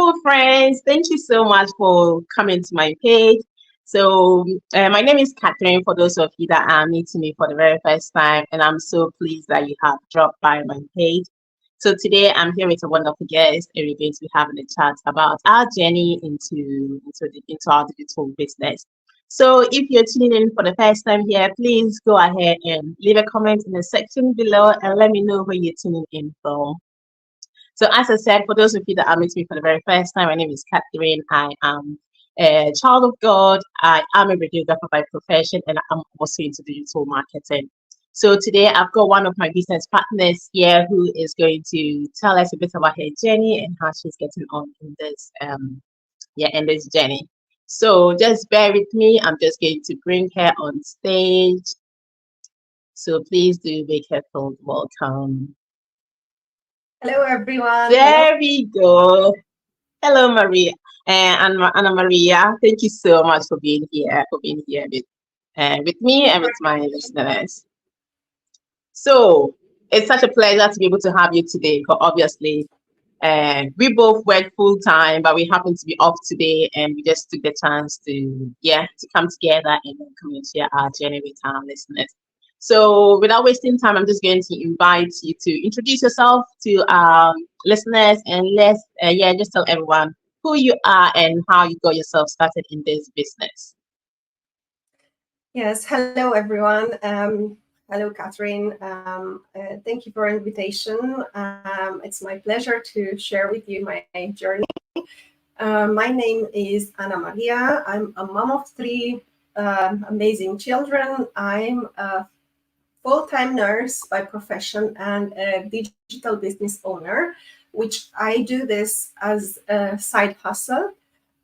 Hello, friends. Thank you so much for coming to my page. So, my name is Catherine, for those of you that are meeting me for the very first time, and I'm so pleased that you have dropped by my page. So today I'm here with a wonderful guest, and we're going to be having a chat about our journey into our digital business. So if you're tuning in for the first time here, please go ahead and leave a comment in the section below and let me know where you're tuning in from. So as I said, for those of you that are meeting me for the very first time, my name is Catherine. I am a child of God. I am a radiographer by profession, and I'm also into digital marketing. So today I've got one of my business partners here who is going to tell us a bit about her journey and how she's getting on in this in this journey. So just bear with me. I'm just going to bring her on stage. So please do make her feel welcome. Hello, everyone. There we go. Hello, Maria and Anna Maria. Thank you so much for being here with me and with my listeners. So it's such a pleasure to be able to have you today. Because obviously, we both work full time, but we happen to be off today, and we just took the chance to come together and come and share our journey with our listeners. So without wasting time, I'm just going to invite you to introduce yourself to our listeners, and let's just tell everyone who you are and how you got yourself started in this business. Yes, hello everyone. Hello, Catherine. Thank you for the invitation. It's my pleasure to share with you my journey. My name is Anna Maria. I'm a mom of three amazing children. I'm a full-time nurse by profession and a digital business owner, which I do this as a side hustle.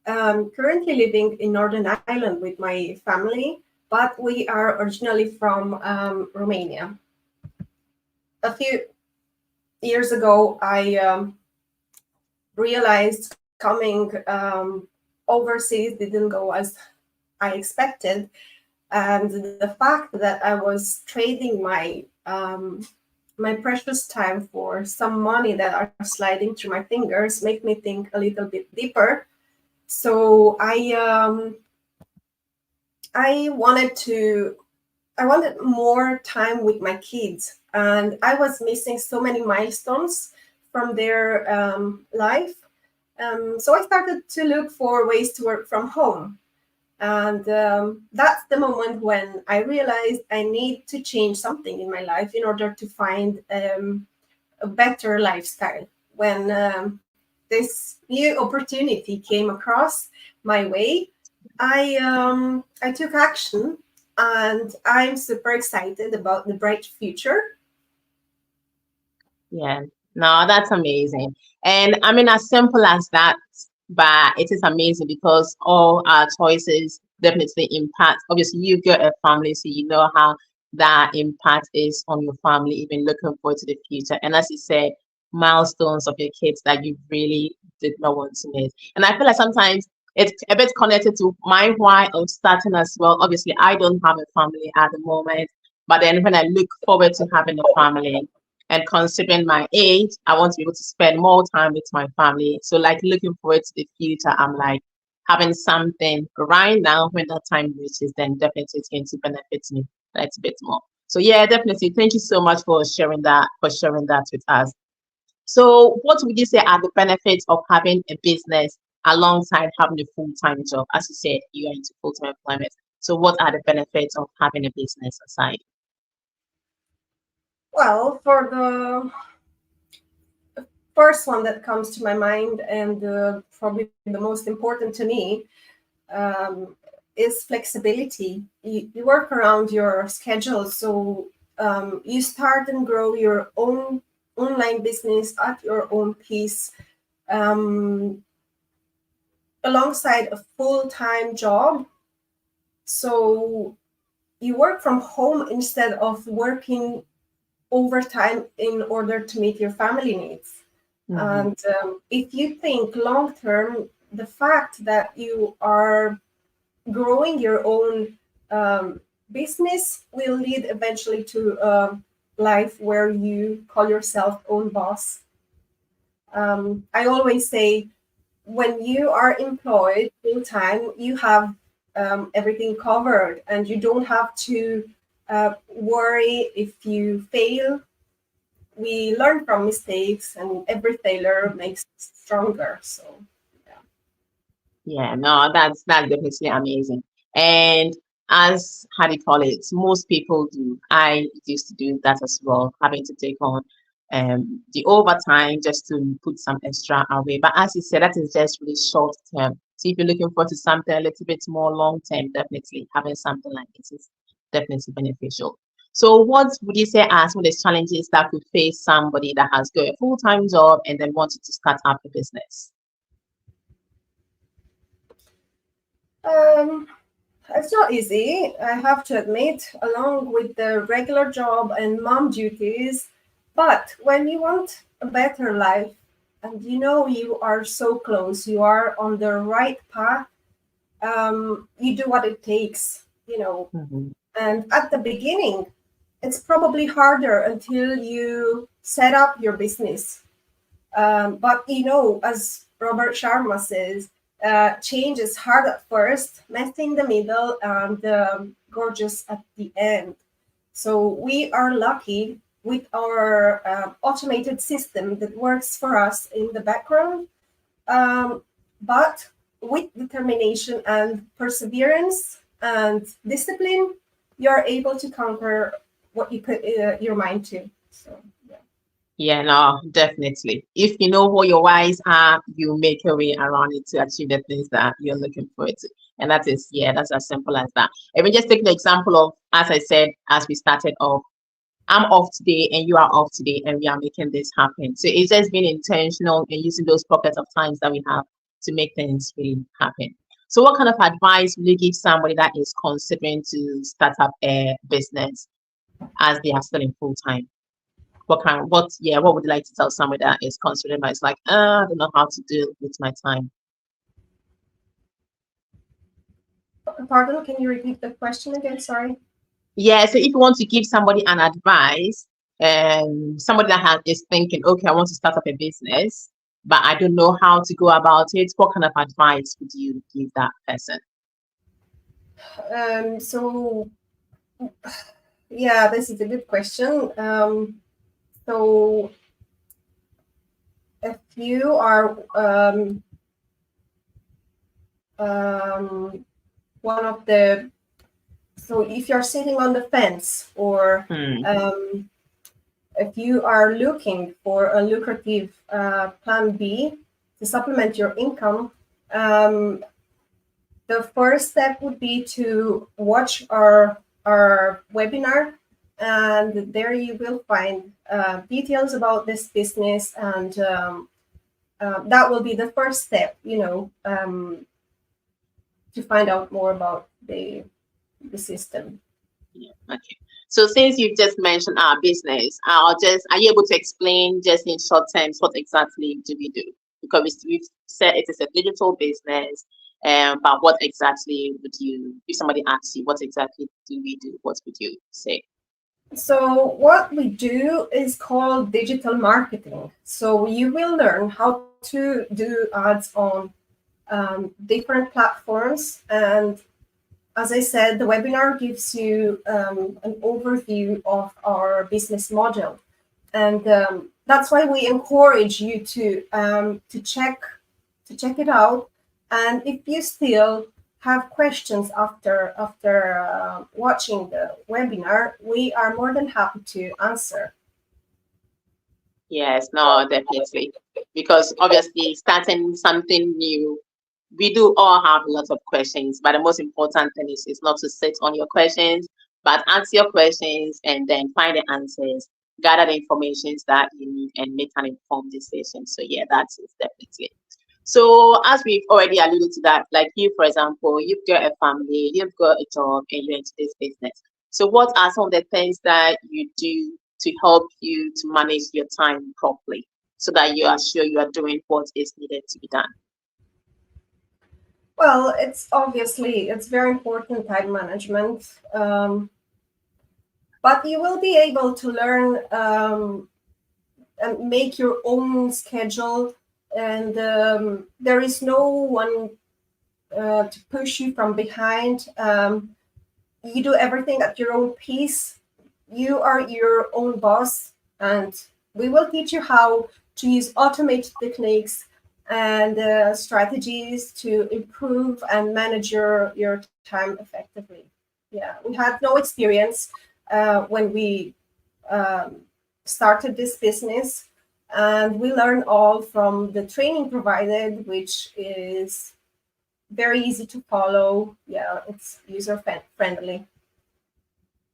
Currently living in Northern Ireland with my family, but we are originally from Romania. A few years ago, I realized coming overseas didn't go as I expected. And the fact that I was trading my my precious time for some money that are sliding through my fingers make me think a little bit deeper. So I wanted more time with my kids, and I was missing so many milestones from their life. So I started to look for ways to work from home. And that's the moment when I realized I need to change something in my life in order to find a better lifestyle. When this new opportunity came across my way, I took action, and I'm super excited about the bright future. Yeah, no, that's amazing. And I mean, as simple as that, but it is amazing because all our choices definitely impact. Obviously, you've got a family, so you know how that impact is on your family, even looking forward to the future. And as you said, milestones of your kids that you really did not want to miss. And I feel like sometimes it's a bit connected to my why of starting as well. Obviously, I don't have a family at the moment, but then when I look forward to having a family, and considering my age, I want to be able to spend more time with my family. So like looking forward to the future, I'm like having something right now. When that time reaches, then definitely it's going to benefit me a little bit more. So yeah, definitely. Thank you so much for sharing that with us. So what would you say are the benefits of having a business alongside having a full-time job? As you said, you are into full-time employment. So what are the benefits of having a business aside? Well, for the first one that comes to my mind, and probably the most important to me, is flexibility. You work around your schedule, so you start and grow your own online business at your own pace, alongside a full-time job. So you work from home instead of working overtime in order to meet your family needs. And if you think long term, the fact that you are growing your own business will lead eventually to a life where you call yourself own boss. I always say when you are employed full time, you have everything covered, and you don't have to worry if you fail. We learn from mistakes, and every failure makes us stronger. So, yeah. Yeah, no, that's definitely amazing. And as how do you call it, most people do. I used to do that as well, having to take on the overtime just to put some extra away. But as you said, that is just really short term. So if you're looking forward to something a little bit more long term, definitely having something like this is definitely beneficial. So what would you say are some of the challenges that could face somebody that has got a full-time job and then wanted to start up a business? It's not easy, I have to admit, along with the regular job and mom duties. But when you want a better life, and you know you are so close, you are on the right path, you do what it takes, you know. Mhm. And at the beginning, it's probably harder until you set up your business. But you know, as Robert Sharma says, change is hard at first, messy in the middle, and gorgeous at the end. So we are lucky with our automated system that works for us in the background. But with determination and perseverance and discipline, you're able to conquer what you put your mind to. So, yeah. Yeah, no, definitely. If you know who your whys are, you make your way around it to achieve the things that you're looking for it to. And that is, yeah, that's as simple as that. And we just take the example of, as I said, as we started off, I'm off today and you are off today and we are making this happen. So it's just being intentional and using those pockets of times that we have to make things really happen. So what kind of advice will you give somebody that is considering to start up a business as they are still in full time? What would you like to tell somebody that is considering, but it's like, I don't know how to deal with my time? Pardon, can you repeat the question again? Sorry. Yeah, so if you want to give somebody an advice, somebody that is thinking, okay, I want to start up a business, but I don't know how to go about it, what kind of advice would you give that person? So, yeah, this is a good question. So, if you are one of the, so if you're sitting on the fence, or if you are looking for a lucrative plan B to supplement your income, the first step would be to watch our webinar, and there you will find details about this business, and that will be the first step, you know, to find out more about the system. Yeah, okay. So since you've just mentioned our business, are you able to explain just in short terms what exactly do we do? Because we've said it is a digital business, but what exactly would you, if somebody asks you, what exactly do we do? What would you say? So what we do is called digital marketing. So you will learn how to do ads on different platforms. And as I said, the webinar gives you an overview of our business model. And that's why we encourage you to check it out. And if you still have questions after watching the webinar, we are more than happy to answer. Yes, no, definitely. Because obviously starting something new, we do all have lots of questions, but the most important thing is not to sit on your questions, but answer your questions and then find the answers, gather the information that you need and make an informed decision. So yeah, that is definitely. So as we've already alluded to that, like you, for example, you've got a family, you've got a job, and you're into this business. So what are some of the things that you do to help you to manage your time properly so that you are sure you are doing what is needed to be done? Well, it's very important, time management. But you will be able to learn and make your own schedule and there is no one to push you from behind. You do everything at your own pace. You are your own boss, and we will teach you how to use automated techniques and strategies to improve and manage your time effectively. Yeah, we had no experience when we started this business, and we learn all from the training provided, which is very easy to follow. Yeah, it's user friendly.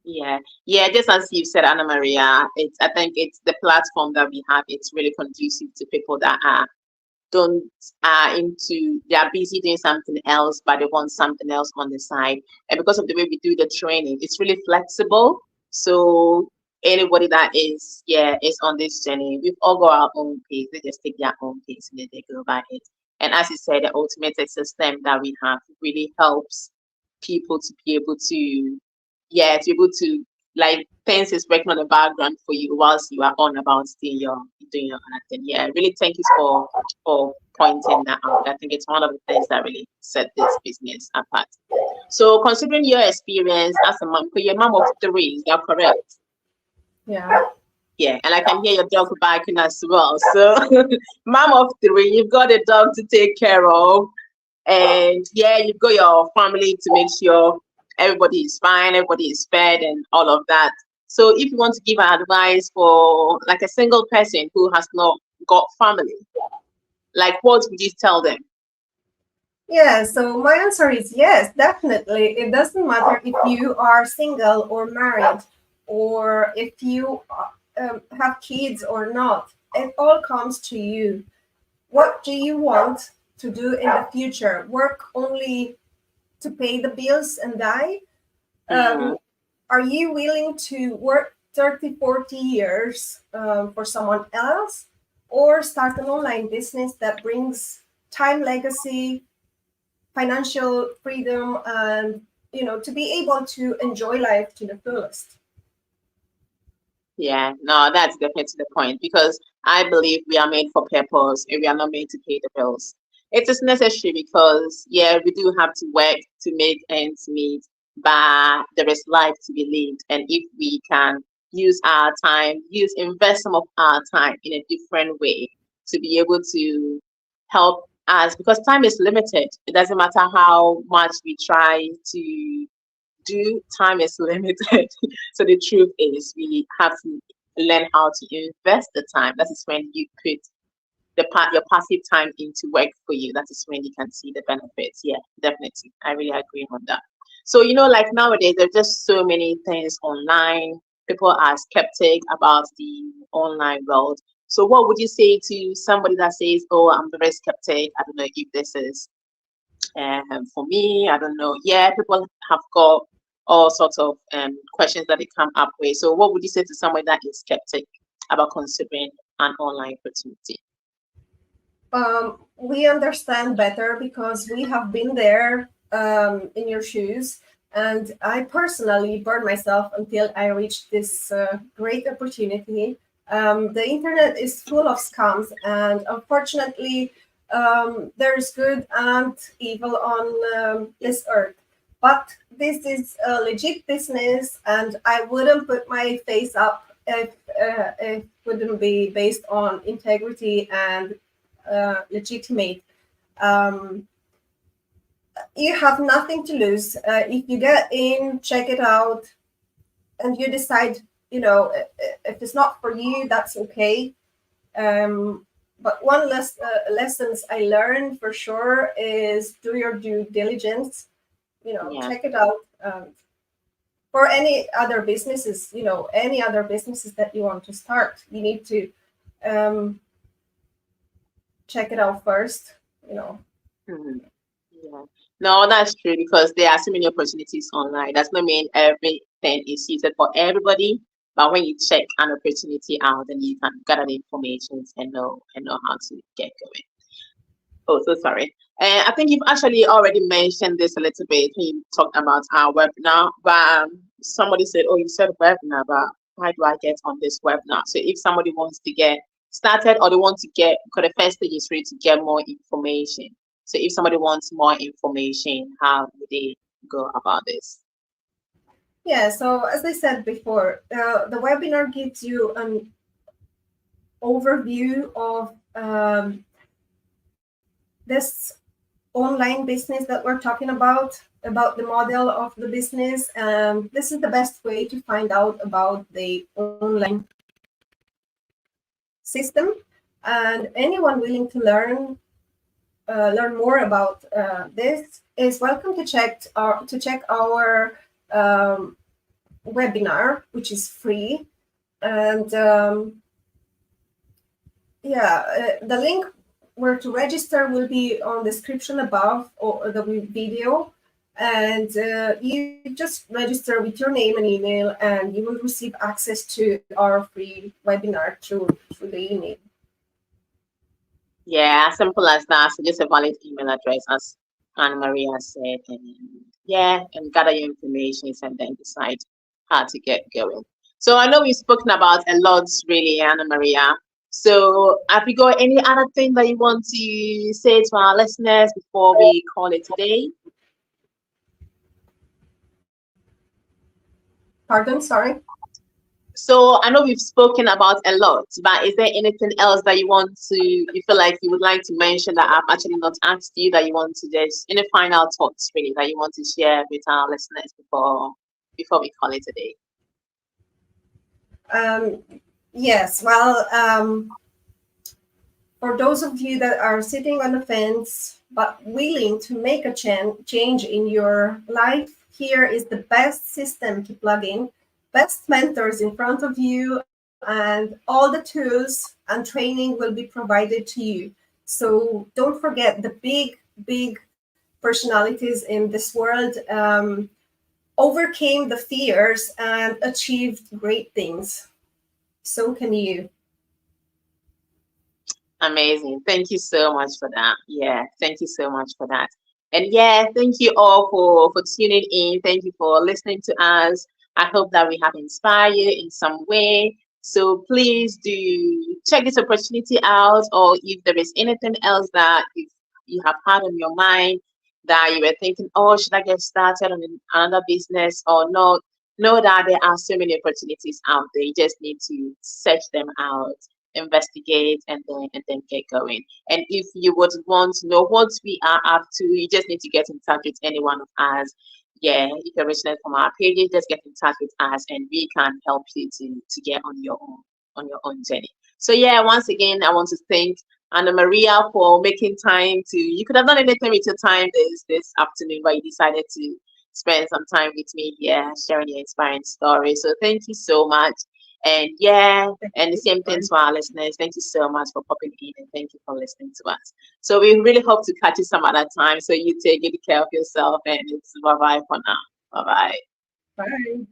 Yeah, just as you said, Anna Maria, I think it's the platform that we have. It's really conducive to people that don't they are busy doing something else, but they want something else on the side. And because of the way we do the training, it's really flexible. So anybody that is on this journey, we've all got our own pace. They just take their own pace and then they go by it. And as you said, the automated system that we have really helps people to be able to like things is working on the background for you whilst you are on about doing your other thing. Yeah, really thank you for pointing that out. I think it's one of the things that really set this business apart. So considering your experience as a mom, because you're a mom of 3, is that correct? Yeah. Yeah, and I can hear your dog barking as well. So mom of 3, you've got a dog to take care of, and yeah, you've got your family to make sure everybody is fine, everybody is fed, and all of that. So if you want to give advice for like a single person who has not got family, like what would you tell them? Yeah, so my answer is yes, definitely. It doesn't matter if you are single or married, or if you have kids or not. It all comes to you. What do you want to do in the future? Work only to pay the bills and die? Are you willing to work 30, 40 years for someone else, or start an online business that brings time legacy, financial freedom, and to be able to enjoy life to the fullest? Yeah, no, that's definitely the point, because I believe we are made for purpose and we are not made to pay the bills. It is necessary because, yeah, we do have to work to make ends meet, but there is life to be lived. And if we can use our time, invest some of our time in a different way to be able to help us, because time is limited. It doesn't matter how much we try to do, time is limited. So the truth is we have to learn how to invest the time. That is when you put your passive time into work for you. That is when you can see the benefits. Yeah, definitely. I really agree on that. So, like nowadays, there's just so many things online. People are skeptic about the online world. So what would you say to somebody that says, oh, I'm very skeptic, I don't know if this is for me, I don't know. Yeah, people have got all sorts of questions that they come up with. So what would you say to somebody that is skeptic about considering an online opportunity? We understand better because we have been there in your shoes. And I personally burned myself until I reached this great opportunity. The internet is full of scams, and unfortunately, there's good and evil on this earth. But this is a legit business, and I wouldn't put my face up if it wouldn't be based on integrity and legitimate. You have nothing to lose. If you get in, check it out, and you decide, if it's not for you, that's okay. But one lessons I learned for sure is do your due diligence. Check it out. For any other businesses, that you want to start, you need to check it out first. Yeah. No, that's true, because there are so many opportunities online. That's not mean everything is suited for everybody. But when you check an opportunity out, then you can gather the information and know how to get going. Oh, so sorry. I think you've actually already mentioned this a little bit when you talked about our webinar. But somebody said, "Oh, you said webinar, but how do I get on this webinar?" So if somebody wants to get started or they want to get, because the first stage is really to get more information. So if somebody wants more information, how would they go about this? Yeah, so as I said before, the webinar gives you an overview of this online business that we're talking about the model of the business. And this is the best way to find out about the online system. And anyone willing to learn more about this is welcome to check our webinar, which is free. And the link where to register will be on the description above or the video. And you just register with your name and email, and you will receive access to our free webinar through the email. Yeah, as simple as that. So just a valid email address, as Anna Maria said, and gather your information and then decide how to get going. So I know we've spoken about a lot, really, Anna Maria. So have you got any other thing that you want to say to our listeners before we call it today? Pardon, sorry? So I know we've spoken about a lot, but is there anything else that you feel like you would like to mention that I've actually not asked you, that you want to just, any final thoughts really that you want to share with our listeners before we call it a day? Yes, well, for those of you that are sitting on the fence but willing to make a change in your life, here is the best system to plug in, best mentors in front of you, and all the tools and training will be provided to you. So don't forget, the big personalities in this world overcame the fears and achieved great things. So can you. Amazing. Thank you so much for that. Yeah, thank you so much for that. And yeah, thank you all for tuning in. Thank you for listening to us. I hope that we have inspired you in some way. So please do check this opportunity out, or if there is anything else that you have had on your mind that you were thinking, oh, should I get started on another business or not? Know that there are so many opportunities out there. You just need to search them out, investigate, and then get going. And if you would want to know what we are up to, you just need to get in touch with any one of us. Yeah, you can reach out from our pages, just get in touch with us and we can help you to get on your own journey. So yeah, once again, I want to thank Anna Maria for making time you could have done anything with your time this afternoon, but you decided to spend some time with me here, sharing your inspiring story. So thank you so much. And yeah, and the same thing to our listeners. Thank you so much for popping in, and thank you for listening to us. So we really hope to catch you some other time. So you take good care of yourself, and it's bye-bye for now. Bye-bye. Bye.